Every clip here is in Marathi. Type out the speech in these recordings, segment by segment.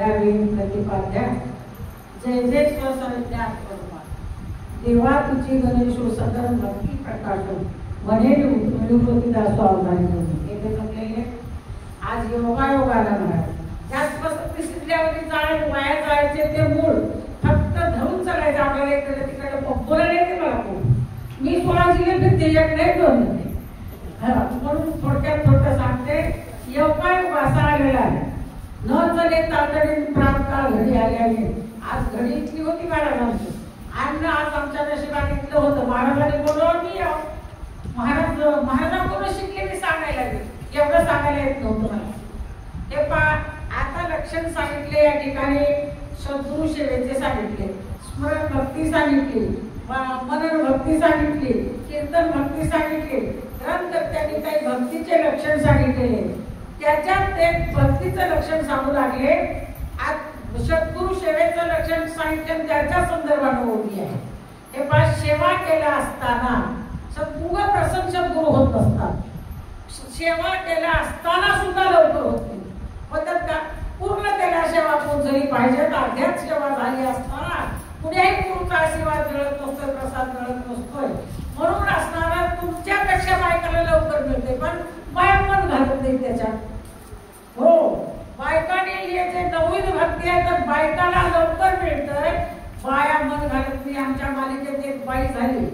द्यावी प्रतिपाद्या जय जय स्वसंज्ञात परमा देवा तुझी गणेश सदर भक्ती प्रकाश म्हणे निवृत्ती दासो अवधानी येथे जमलेले आज योगायोगाला महाराज जास्त प्रसिद्धीवरती जाय वाया जायचे ते मूळ फक्त धरून चालायचं आपल्याला इकडे तिकडे बोलायला येते मला खूप मी 16 जिल्हे फिरते एक नाही दोन म्हणून थोडक्यात सांगते योगायोग असा आलेला आहे न चले तातडीने प्रातकाळ घडी आल्याने आज घडी इथली होती महाराजांची आणि आज आमच्या नशिबात इथलं होतं महाराजांनी बोलवलं मी महाराजांकडून शिकले मी सांगायला लागले एवढं सांगायला येत नव्हतं मला हे पहा आता लक्षण सांगितले या ठिकाणी सद्गुरु सेवेचे सांगितले स्मरण भक्ती सांगितली मनन भक्ती सांगितली कीर्तन भक्ती सांगितली ग्रंथकर्त्यांनी काही भक्तीचे लक्षण सांगितलेले त्याच्यात ते भक्तीचं लक्षण सांगू लागले आज सद्गुरु सेवेचं लक्षण सांगितलं त्याच्या संदर्भाने होती आहे हे पहा सेवा केला असताना सद्गुरु प्रसन्न सद्गुरु होत नसतात सेवा केला असताना सुद्धा लवकर होत नाही म्हणतात का पूर्ण त्याला सेवा पोहोचली पाहिजे अर्ध्यात सेवा झाली असताना कुठेही गुरुचा आशीर्वाद मिळत नसतोय प्रसाद मिळत नसतोय म्हणून असणारा तुमच्यापेक्षा बायकाला लवकर मिळते पण बाया मन घालत नाही त्याच्यात हो बायकाने हे जे नवीन भक्ती आहे तर बायकाला लवकर मिळतंय बाया मन घालत नाही आमच्या मालिकेत एक बाई झाली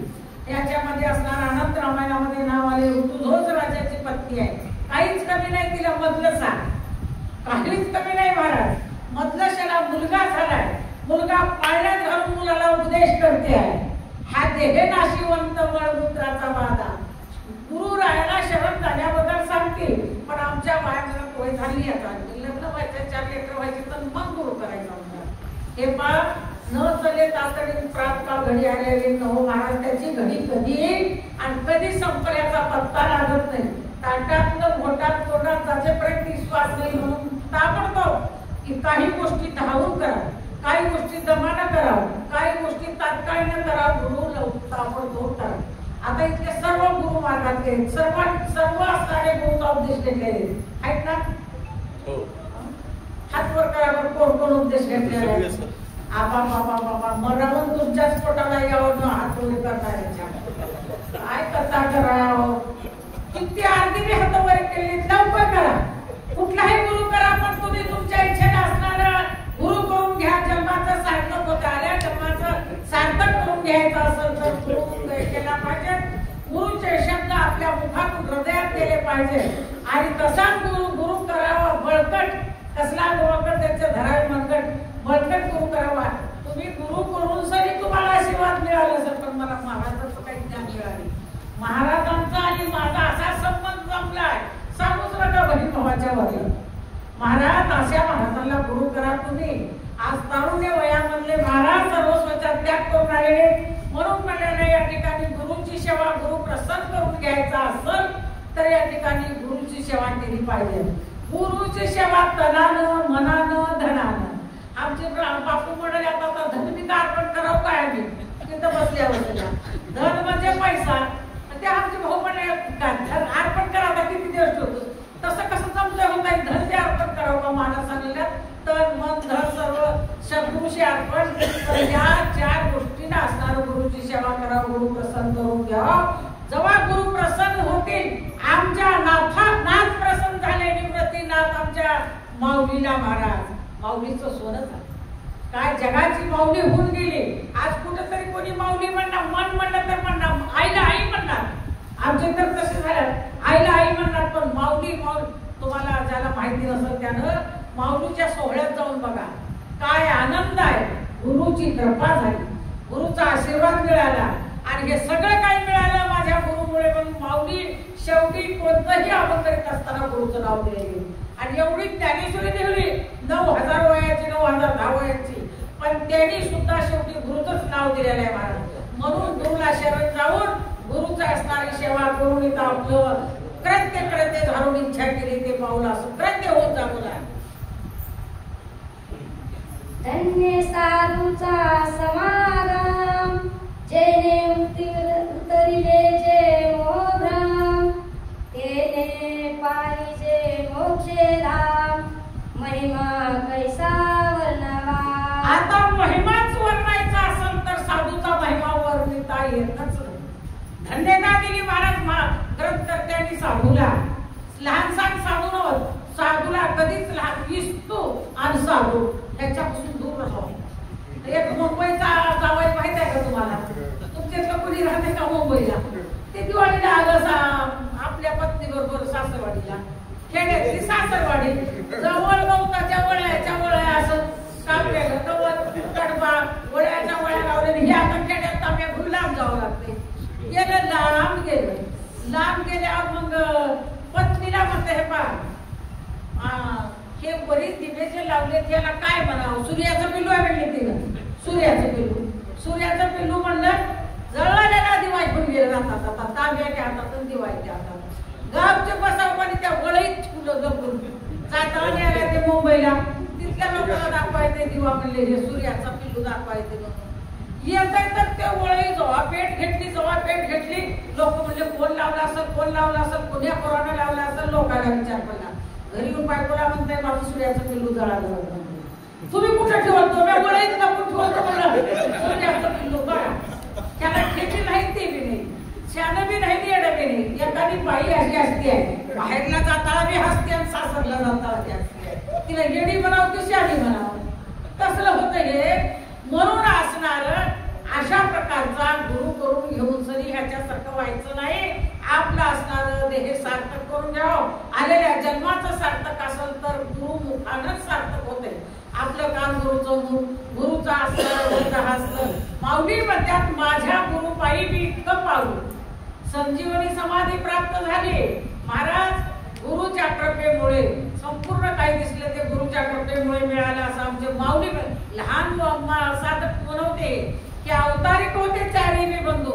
त्याच्यामध्ये असणारा अनंत रामायणामध्ये नाव आले ऋतुध्वज राजाची पत्नी आहे काहीच कमी नाही तिला मधलं सांग काहीच कमी नाही महाराज मधलं शेला मुलगा झालाय मुलगा पाळण्यात घालून मुलाला उपदेश करते आहे हा देह नाशिवंत वळपुत्राचा वादा गुरु रायाला शरण झाल्याबद्दल सांगते पण आमच्या बाहेर पोय झाली आता लग्न व्हायचं 4 लेकरं व्हायचे तर मग गुरु करायचा होता हे पहा न चले तातडीने प्रातकाळ घडी आलेली न हो महाराज त्याची घडी कधी येईल आणि कधी संपल्याचा पत्ता लागत नाही ताटातलं घोटात तोंडात जाचेपर्यंत विश्वास नाही म्हणून ताबडतोब की काही गोष्टी धावून करा काही गोष्टी दमानं करावं काही गोष्टी तात्काळीनं करावं गुरु ताबडतोब करा आता इतके सर्व गुरु मार्गातले सर्व असणारे गुरुचा उपदेश घेतलेले आहेत ना हात वर करा कोण उपदेश घेतलेले आबा बाबा बाबा मरावून तुमच्याच पोटाला यावं हात वर करणाऱ्याच्या काय करता करावं किती अर्धी हात वर केले लवकर करा कुठलाही गुरु करा पण तुम्ही तुमच्या इच्छेने असणारा गुरु करून घ्या जन्माचं सार्थक होत आल्या जन्माचं सार्थक करून घ्यायचं असेल तर गुरु केला पाहिजे गुरुचे शब्द आपल्या मुखातून हृदयात गेले पाहिजे आणि तसाच गुरु करावा बळकट कसला गुरुकट त्याचे धरावे मनगट बळकट गुरु करावा तुम्ही गुरु करून जरी तुम्हाला आशीर्वाद मिळाला असेल पण मला महाराजांचं काही ज्ञान मिळाले महाराजांचा आणि माझा असा संबंध जमलाय सांगूच नका बहीण भावाच्या वरील महाराज अशा महाराजांना गुरु करा तुम्ही आज तारुण्य वयामधले महाराज सर्वस्वचा त्याग करून आलेले म्हणून म्हणाले या ठिकाणी गुरुची सेवा गुरु प्रसन्न करून घ्यायचा असेल तर या ठिकाणी गुरुची सेवा केली पाहिजे गुरुची सेवा तनानं मनानं धनानं आमचे बापू म्हणाले आता धन अर्पण करावं काय आम्ही तिथं बसल्यावर धन म्हणजे पैसा ते आमचे भाऊ म्हणे अर्पण करावं किती दिवस ठेवतो तसं कसं जमलं होत आहे धन ते अर्पण करावं का मानस सांगितलं तर मन धन सर्व सद्गुरूशी अर्पण या 4 गोष्टींना असणारं गुरुची सेवा करावं गुरु प्रसन्न करून घ्यावं जेव्हा गुरु प्रसन्न होतील आमच्या नाथ प्रसन्न झाले निवृत्तीनाथ आमच्या माऊलीला महाराज माऊलीचं सोनं झालं काय जगाची माऊली होऊन गेली आज कुठेतरी कोणी माऊली म्हणणार मन म्हणलं तर म्हणणार आईला आई म्हणणार आमचे तर तसे झालं आईला आई म्हणणार पण माऊली तुम्हाला ज्याला माहिती नसेल त्यानं माऊलीच्या सोहळ्यात जाऊन बघा काय आनंद आहे गुरुची कृपा झाली गुरुचा आशीर्वाद मिळाला आणि हे सगळं काही मिळालं माझ्या गुरुमुळे पण माऊली शेवटी कोणतंही आमंत्रित असताना गुरुचं नाव दिले आणि एवढी ज्ञानेश्वरी दिली 9000 वयाची 9010 वयाची पण त्यांनी सुद्धा शेवटी गुरुचंच नाव दिलेलं आहे महाराज म्हणून गुरुला शरण जाऊन गुरुचा असणारी सेवा करून इथं आपलं कृत्य धारून इच्छा केली ते पाऊल असं कृत्य होत जाऊन धन्य साधूचा समागम जेने उतरिले जे मोहभ्रम तेने पाहिजे मोक्षे धाम महिमा कैसा दिली महाराज ग्रंथकर्त्यांनी साधूला. लहानसान साधू नव्हत, साधूला कधीच लहान विस्तू आणि साधू त्याच्यापासून दूर राहावं. एक मुंबईचा जावई माहित आहे का तुम्हाला? तुमच्यातलं कोणी राहते का मुंबईला? ते दिवाळीला आलं आपल्या पत्नी बरोबर सासरवाडीला. खेड्यातली सासरवाडी जवळ गवताच्या वळ्याच्या वळ्या असं कापलेलं गवत कडबा वळ्याच्या वळ्या लावलेली. हे आता खेड्यात आम्ही लांब जावं लागते. गेलं लांब गेल्यावर मग पत्नीला म्हणते हे पा हे बरीच दिवे जे लावले त्याला काय म्हणावं? सूर्याचं पिल्लू आहे म्हणले तिनं. सूर्याचं पिल्लू म्हणलं. जळलेला दिवा घेऊन गेले जातात तांब्याच्या हातात दिवाळीच्या हातात. गावचे बसावपणी त्या वळईत फुलं जपून जाताना ते मुंबईला तिथल्या लोकांना दाखवायचे दिवा म्हणले हे सूर्याचा पिल्लू दाखवायचे म्हणून. येत तर ते वळई जेव्हा पेट घेतली लोक म्हणजे कोण लावला असेल कोण्या पोरानं लावला असेल लोकांना विचार पडला. घरी येऊन बायकोला म्हणताय माझं सूर्याचं पिल्लू जळालं. तुम्ही कुठे ठेवतो? मी वळईत नको ठेवतो म्हणलं सूर्याचं पिल्लू. बघा त्याला खेती नाही ते बी नाही, शानं बी नाही येडं बी नाही. एखादी बाई अशी असते आहे बाहेरला जाताना बी हसते आणि सासरला जाताना बी हसते. तिला येडी म्हणावं की शानी म्हणावं तसलं होतं हे. म्हणून असणार अशा प्रकारचा गुरु करून घेऊन सरी ह्याच्यासारखं व्हायचं नाही. आपलं असणार देह सार्थक करून घ्यावं. आलेल्या जन्माचं सार्थक असेल तर गुरुमुखानच सार्थक होते. आपलं काम गुरुचा असतं. माऊली म्हणतात माझ्या गुरुपायी मी इतकं पावलो. संजीवनी समाधी प्राप्त झाली. महाराज गुरुच्या कृपेमुळे संपूर्ण काही दिसले ते गुरुच्या कृपेमुळे मिळालं असं आमचे माऊली लहान साधक म्हणवते की अवतारिक होते चारही बंधू,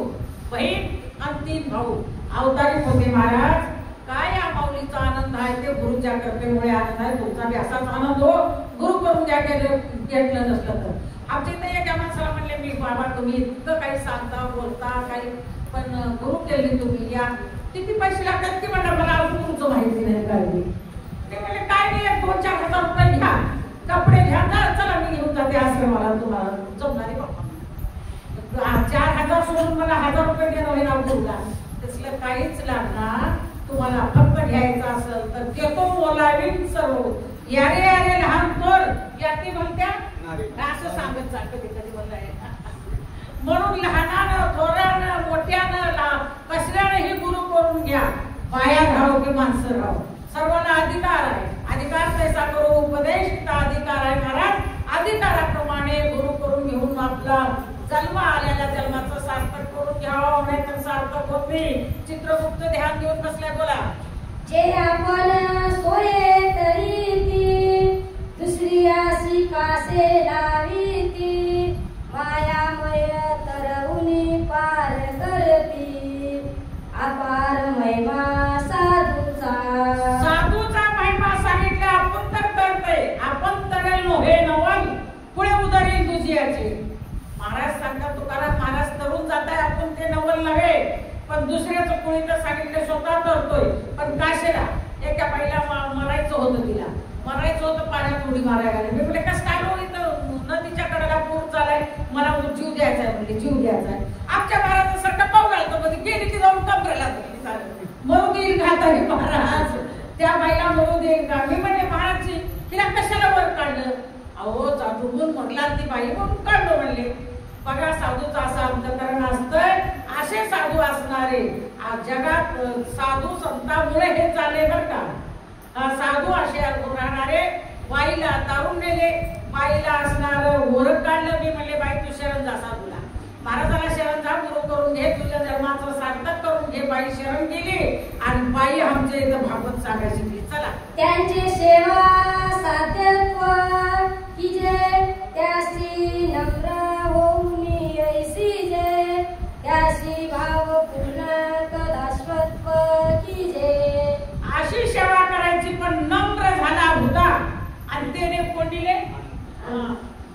बहीण आणि 3 भाऊ अवतारिक होते. महाराज काय या माऊलीचा आनंद आहे ते गुरुच्या कृपेमुळे आनंद आहे. तुमचा बी असाच आनंद हो. गुरु करून घ्या घेतलं नसलं तर. आमच्या इथे एका माणसाला म्हणले मी बाबा तुम्ही इतकं काही सांगता बोलता काही पण गुरु केली तुम्ही या किती पैसे लागतात की म्हणलं मला अजून तुमचं माहिती नाही काही. ते म्हणले काय नाही 2-4 हजार रुपये घ्या कपडे घ्या चला मी घेऊन जाते आश्रमाला तुम्हाला जमणारे बाबा. 4,000 सोडून मला 1,000 रुपये देणं हे नाव गुरुला तसलं काहीच लागणार. तुम्हाला फक्त घ्यायचं असेल तर देतो बोलावीन सर्व. यारे यारे लहान थोर याती म्हणत्या असं सांगत चाल कधी बोलाय. म्हणून लहानानं थोरानं मोठ्यानं कसल्यानं ही गुरु करून घ्या. पाया घाव की माणसं राव सर्वांना अधिकार आहे. अधिकार तैसा करू उपदेश अधिकार आहे. महाराज अधिकाराप्रमाणे गुरु करून घेऊन आपला जन्म आलेल्या जन्माचं सार्थक करून घ्यावं. नाही तर सार्थक होत नाही. चित्रगुप्त ध्यान देऊन बसलाय. बोला. जे आपण सोये तरी दुसरी आशी कासे लावीती मायामय तरवुनी पार करती अपार महिमा साधूचा महिमा सांगितला. आपण तर करतोय आपण तरेल हे नवल पुढे उदारी तुझ्याची. महाराज सांगतात तुकाराम महाराज तरुण जात आहे आपण ते नवल नव्हे पण दुसऱ्याचं कोणी तर सांगितलं स्वतः करतोय. पण काशेला एका बाईला मरायचं होतं मरायचं होतं पाण्यात उडी मारायला. मी म्हटले कसं काय नदीच्या कडेला पूर चालाय मला जीव द्यायचा आहे म्हणजे जीव द्यायचा आहे. आमच्या महाराजांसारखं पाऊल घालतो मध्ये गेली की जाऊन कमरेला मरू देईल घातारी महाराज त्या बाईला मरू देईल का? मी म्हणले महाराजची तिला कशाला वर काढलं? अहो डुबून मरला ती बाई म्हणून काढलो म्हणले. बघा साधूचं असं अंतकरण असतंय. असे साधू असणारे जगात साधू संतांमुळे हे चालले बर का. साधू असे राहणारे. बाईला तारून नेले बाईला असणार ओरख काढलं. मी म्हणले बाई तू शरण जा साधूला महाराजाला शरण जा गुरु करून घे तुझ्या धर्माचं सार्थक करून घे. बाई शरण गेली आणि बाई आमच्या इथं भागवत सांगायला शिकली. चला त्यांची सेवा साध्यत्व की जे त्यासी नम्र होऊन ऐसी जे त्यासी भाव पूर्ण कदाश्वत्व की जे. अशी सेवा करायची पण नम्र झाला होता आणि त्याने कोण दिले?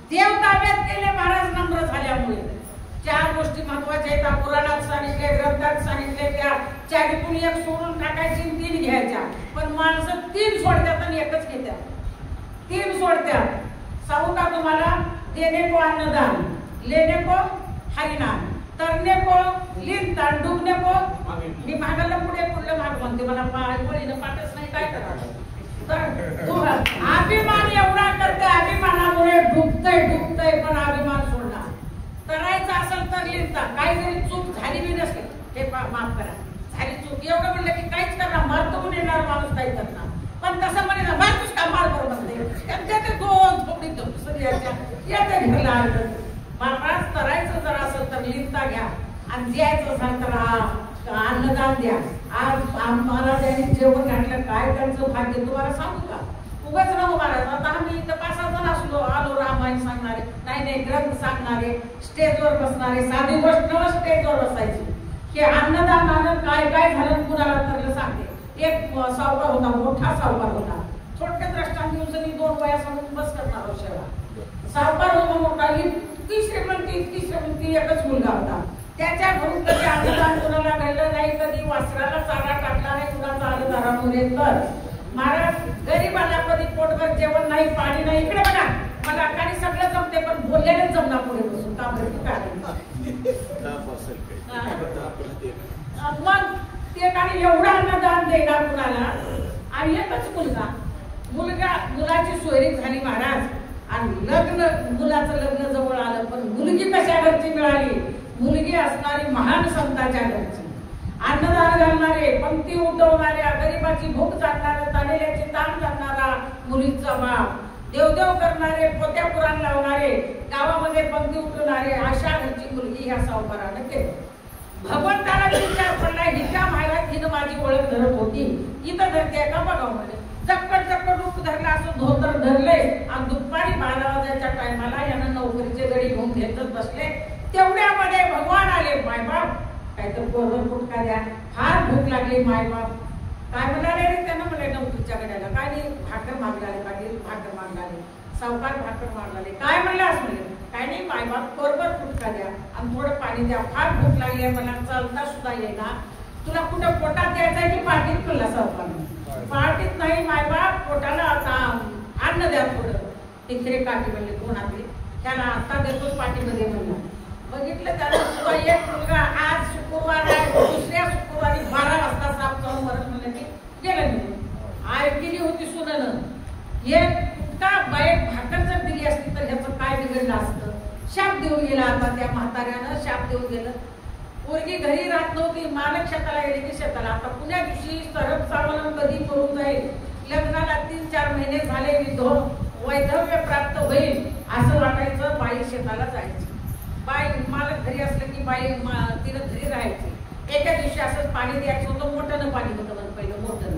देव ताब्यात केले महाराज नम्र झाल्यामुळे. 4 गोष्टी महत्वाच्या आहेत. पुराणात सांगितले ग्रंथात सांगितले त्या 4 एक सोडून टाकायची 3 घ्यायच्या. पण माणसं 3 सोडतात आणि एकच घेतात. 3 सोडतात. सांगू का तुम्हाला? देणे को अन्नदान लेने को हरिनाम. तरणे को लिहिता डुबणे को मी मागायला पुढे पुढलं माग म्हणते मला वळीनं पाठच नाही काय करावं. तर अभिमान एवढा करते अभिमानामुळे डुबतय पण अभिमान सोडणार. करायचं असेल तर लिहिता काही जरी चूक झाली बी नसेल हे माफ करा झाली चूक एवढं म्हणलं की काहीच करणार मरतो पण येणार माणूस काही करणार पण तसं म्हणे ना मारतोच का मार बरोबर म्हणते ते दोन थोडी येते घरला महाराज करायचं जर असेल तर लिहिता घ्या आणि द्यायचं असेल तर अन्नदान द्या. आज आम्हाला त्यांनी जेवण घातलं काय त्यांचं भाग्य तुम्हाला सांगू का उगाच नको महाराज. आता आम्ही इथं 5-6 जण असलो आलो रामायण सांगणारे नाही ग्रंथ सांगणारे स्टेजवर बसणारे साधी गोष्ट न स्टेजवर बसायची की अन्नदानानं काय काय झालं कुणाला तर सांगते. एक सावकार होता मोठा सावकार होता थोडक्यात दृष्टांत दिवसांनी 2 वया समोर बस करणार शेवा सावकार होता मोठा इतकी श्रीमंती एकच मुलगा होता. त्याच्या घरून कधी अन्नदान कुणाला घडलं नाही कधी वासराला चारा टाकला नाही कुणाचा अन्नदानामुळे तर महाराज गरीबाला कधी पोटभर जेवण नाही पाणी नाही इकडे बघा मला काही सगळं जमते पण बोललेलं जमना पुढे बसून का बरं मग ते काही एवढं अन्नदान देणार कुणाला आणि एकच मुलाची सोयरी झाली महाराज आणि मुलाचं लग्न जवळ आलं पण मुलगी कशा घरची मिळाली मुलगी असणारी महान संतांच्या घरची अन्नदान घालणारे पंक्ती उठवणाऱ्या गरिबाची भूक जाणणारा ताणेल्याची ताण जाणणारा मुलीचा बाप देवदेव करणारे पोत्या पुराण लावणारे गावामध्ये पंक्ती उठवणारे अशा घरची मुलगी ह्या सावकारानं केली. भगवंताला विचार पडला हिच्या माहेरात हिनं माझी ओळख धरत होती इथं धरते का बघावं म्हणे चक्कट रूप धरला असं धोतर धरले आणि दुपारी 12 वाजायच्या टायमाला यानं नोकरीचे गडी घेऊन घेतच बसले. तेवढ्यामध्ये भगवान आले मायबाप काय तर पोरं फुटका द्या फार भूक लागली मायबाप काय म्हणाले रे त्यांना म्हणाले नोकरीच्या गड्याला काय नाही भाकर मागलाले पाटील भाकर मागलाले सावकार भाकर मागलाले काय म्हणलं असं म्हणले काय नाही मायबाप पोरभर फुटका द्या आणि थोडं पाणी द्या फार भूक लागली आहे मला चालता सुद्धा येईना तुला कुठं पोटात द्यायचं की पाठीत पडला सावकार पाठीत नाही मायबाप पोटाला आता अन्न द्या थोडं तिकडे काठी म्हणले कोणातले त्याला आता देतो पाठीमध्ये म्हणला बघितलं त्याला सुद्धा एक मुलगा आज शुक्रवार आहे दुसऱ्या शुक्रवारी 12 वाजता साप चालून मरत म्हणलं की गेलं निघून ऐकली होती सुननं एक का बाईक भाकर जर दिली असती तर ह्याचं काय बिघडलं असतं. शाप देऊन गेला आता त्या म्हाताऱ्यानं शाप देऊन गेलं. पोरगी घरी राहत नव्हती मालक शेताला गेली की शेताला आता पुण्या दिवशी सरप चावलं कधी करून जाईल लग्नाला 3-4 महिने झाले वैधव्य प्राप्त होईल असं वाटायचं बाई शेताला जायची. बाई मालक घरी असलं की बाई तिनं घरी राहायची. एका दिवशी असंच पाणी द्यायचं होतं मोठ्यानं पाणी होतं पहिलं मोठं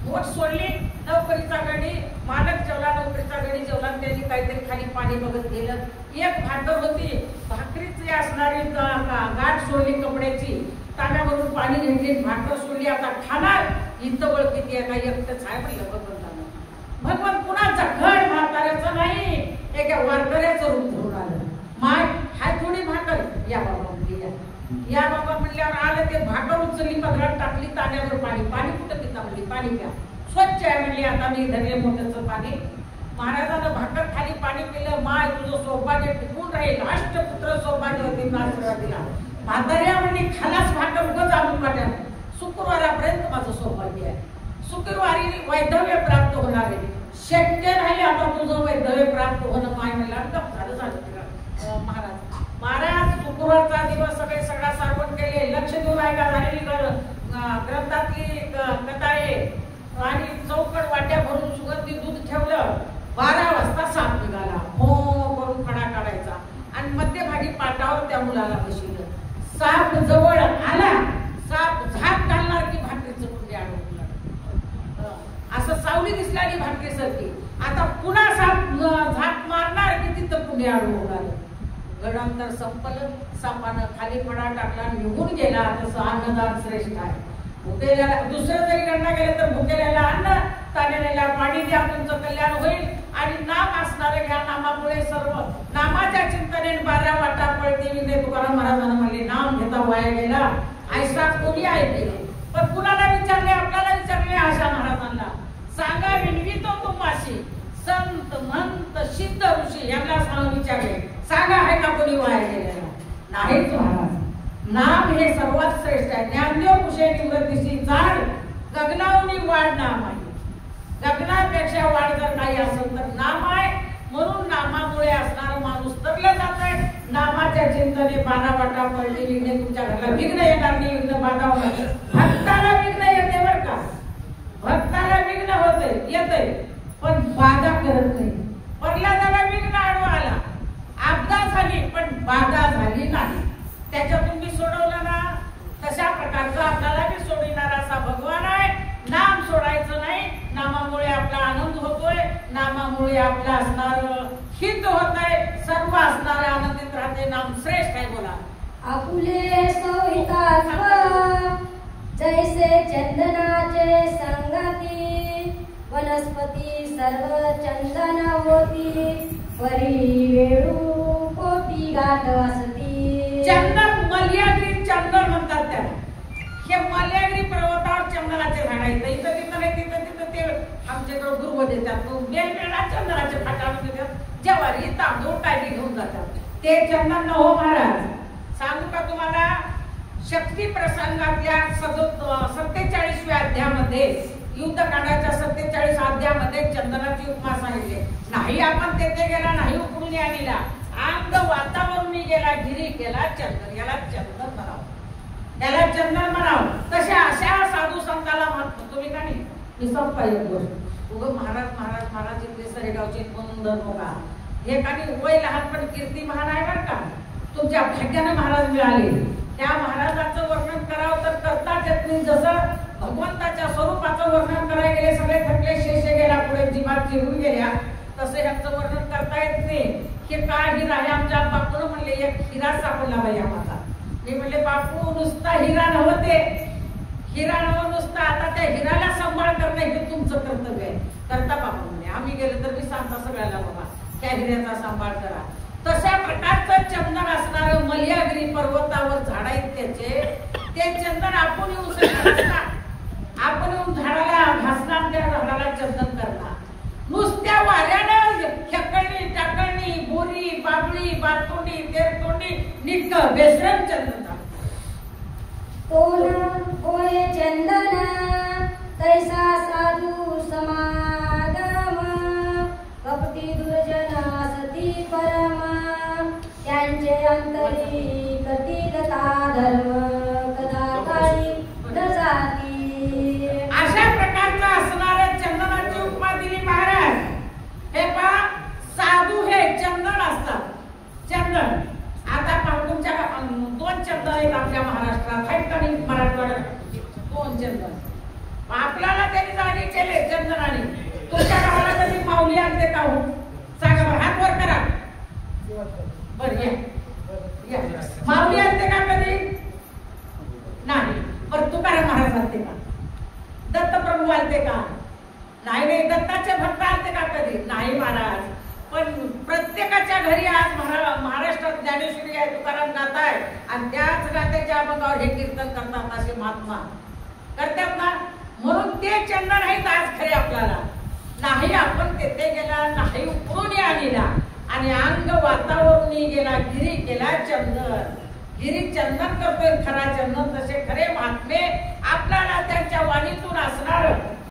मोठ सोडली नोकरीचा गडी मालक जेवला नोकरीचा गडी जेवला त्यांनी काहीतरी खाली पाणी बघत गेलं. एक भाकर होती भाकरीची असणारी गाठ सोडली कपड्याची तांब्यावरून पाणी घेतली भाकर सोडली आता खाणार इथं वळ किती आहे काही एकटंच आहे म्हणलं भगवान कुणाचा घड म्हाताऱ्याचं नाही एका वारकऱ्याचं रूप धरून आलं. माय हाय थोडी भाकर या बाबा म्हणली या बाबा म्हणल्यावर आलं ते भाकर उचलली पदरात टाकली तांब्यावर पाणी कुठं पिता म्हणली पाणी प्या स्वच्छ आहे म्हणली आता मी धरले मोठ्याचं पाणी. महाराजानं भाकर खाली पाणी पिलं माय तुझं सौभाग्य टिकून राहील अष्टपुत्र सौभाग्यवती आशीर्वाद दिला. म्हाताऱ्या म्हणली खालाच भाकर उगच आणून पाठ्यानं शुक्रवारापर्यंत माझं सौभाग्य आहे शुक्रवारी वैधव्य प्राप्त होणार आहे शक्य नाही आता तुझं वैधव्य प्राप्त होणं माय म्हणला झालं महाराज शुक्रवारचा दिवस सगळा सारवण केले लक्ष देऊन ऐका झालेली ग्रंथातली कथा आहे आणि चौकट वाट्या भरून सुगंधी दूध ठेवलं 12 वाजता साप निघाला हो करून खडा काढायचा आणि मध्यभागी पाटावर त्या मुलाला बसवलं. साप जवळ आला साप झाप घालणार की भाकरीचं कुंडे अडवलं असं सावली दिसली भाकरीसारखी आता पुन्हा साप झाप मारणार की तिथं कुंडे अडवून आलं. गडांतर संपलं सापानं खाली फडा टाकला निघून गेला. तसं अन्नदान श्रेष्ठ आहे. भुकेल्याला दुसरं जरी गणना केलं तर भुकेल्याला अन्न ताणलेल्या पाणी द्या तुमचं कल्याण होईल आणि नाम असणारे घ्या नामामुळे सर्व नामाच्या चिंतनेने 12 वाटा पळते विने तुकाराम महाराजांना म्हणले नाम घेता वाया गेला ऐसा कोणी ऐकले पण कुणाला विचारले आपल्याला विचारले आशा महाराजांना सांगा विनवितो तुम्हाशी संत महंत सिद्ध ऋषी यांना सांगून विचारले सांगा आहे का कोणी वाया गेलेला नाहीच महाराज नाम हे सर्वात श्रेष्ठ आहे. ज्ञानदेव कुशे निवृत्तीची झाड गगनावनी वाढ नाम आहे. गगनापेक्षा वाढ जर काही असेल तर नाम आहे. म्हणून नामामुळे असणारा माणूस तरला जात आहे. नामाच्या चिंतने बाणावाटा पडली विघ्ने तुमच्या घराला विघ्न येणार नाही. विघ्न बाधा होणार. भक्ताला विघ्न येते बरं का. भक्ताला विघ्न होते येते पण बाधा करत नाही. प्रल्हादाला विघ्न आडवा आला, आपदा झाली पण बाधा झाली नाही. त्याच्यातून मी सोडवलं ना. तशा प्रकारचा आपल्याला मी सोडविणारा असा भगवान आहे. नाम सोडायचं नाही. नामामुळे आपला आनंद होतोय. नामामुळे आपला असणार हित होत आहे. सर्व असणारे आनंदित राहते. नाम श्रेष्ठ आहे. बोला. आपुले सौहितात्व जैसे चंदनाचे संगती वनस्पती सर्व चंदन होती परी वेळू कोटी गाठ असती. चंदन मल्याद्री चंदन म्हणतात त्याला. हे मल्याद्री पर्वतावर चंदनाचे झाड आहेत. इथं तिथं नाही तिथं तिथं ते आमच्याकडे दुर्व देतात. वेगवेगळ्या चंदनाचे फाटावर देतात. ज्वारी तांदूळ काय घेऊन जातात. ते चंदन न हो महाराज. सांगू का तुम्हाला शक्ती प्रसंगातल्या 47व्या अध्यायामध्ये युद्धकांडाच्या 47 अध्यायामध्ये चंदनाची उपमा सांगितली. नाही आपण तेथे गेला, नाही उकडून आणला, अंग वातावरून गेला, गिरी गेला चंदन. याला चंदन म्हणावं. त्याला चंदन म्हणावं. तशा अशा साधू संताला म्हणतो तुम्ही का नाही. मी संपाय गोष्ट उग महाराज महाराज महाराज इथले सरेगावचे म्हणून धर नका. हे काही वय लहान पण कीर्ती महान आहे बरं का. तुमच्या भाग्याने महाराज मिळाले. त्या महाराजाचं वर्णन करावं तर करताच येत नाही. जसं भगवंताच्या स्वरूपाचं वर्णन करायला गेले सगळे थकले शेषे गेला पुढे जीवात चिरून गेल्या तसे ह्याचं वर्णन करता येत नाही. हे काय हिरा आहे. आमच्या बापून म्हणले एक हिरा सापडला बाई आम्हाला. मी म्हणले बापू नुसता हिरा नव्हते. हिरा नव नुसता आता त्या हिराला सांभाळ करणं हे तुमचं कर्तव्य आहे. करता बापू म्हणे. आम्ही गेलो तर मी सांगता सगळ्याला बाबा त्या हिऱ्याचा सांभाळ करा. तशा प्रकारचं चंदन असणारं मल्याद्री पर्वतावर झाड आहेत त्याचे. ते चंदन आपण येऊन आपण येऊन झाडाला घासणार, त्या झाडाला चंदन करणार. नुसत्या वाऱ्यानं खेकळणी टाकळणी बोरी बाबळी बातोंडी तेरतोंडी निक बेसरम चंदन होय चंदन तैसा साधू समागम कपटी दुर्जना सती परम त्यांचे अंतरी कटिलता धर्म कदा काळी न जाती. अशा प्रकारचा असणाऱ्या चंदनाची उपमा दिली महाराज. हे पा साधू हे चंदन असतात. चंदन आता तुमच्या 2 चंदन आहेत आपल्या महाराष्ट्रात आहेत आणि मराठवाड्यात 2 चंदन. आपल्याला त्यांनी जाणी केले चंदनाने. तुमच्या गावाला कधी माऊली आणते का हो सांगा बरं. हात वर करा बरं. या माऊली आणते का कधी नाही. बरं तुकाराम महाराज आणते का. दत्तप्रभू आणते का नाही. नाही दत्ताचे भक्त आणते का कधी नाही महाराज. पण प्रत्येकाच्या घरी आज महाराष्ट्रात ज्ञानेश्वरी आहे तुकाराम गात आहे आणि त्याच गात्याच्या अभंगावर हे कीर्तन करतात असे महात्मा करतात ना. म्हणून ते चंदन आहेत आज खरे आपल्याला. नाही आपण तेथे गेला, नाही उकळून आणला आणि अंग वातावरून गेला, गिरी गेला चंदन. गिरी चंदन करतोय खरा चंदन. तसे खरे महात्मे आपल्याला त्यांच्या वाणीतून असणार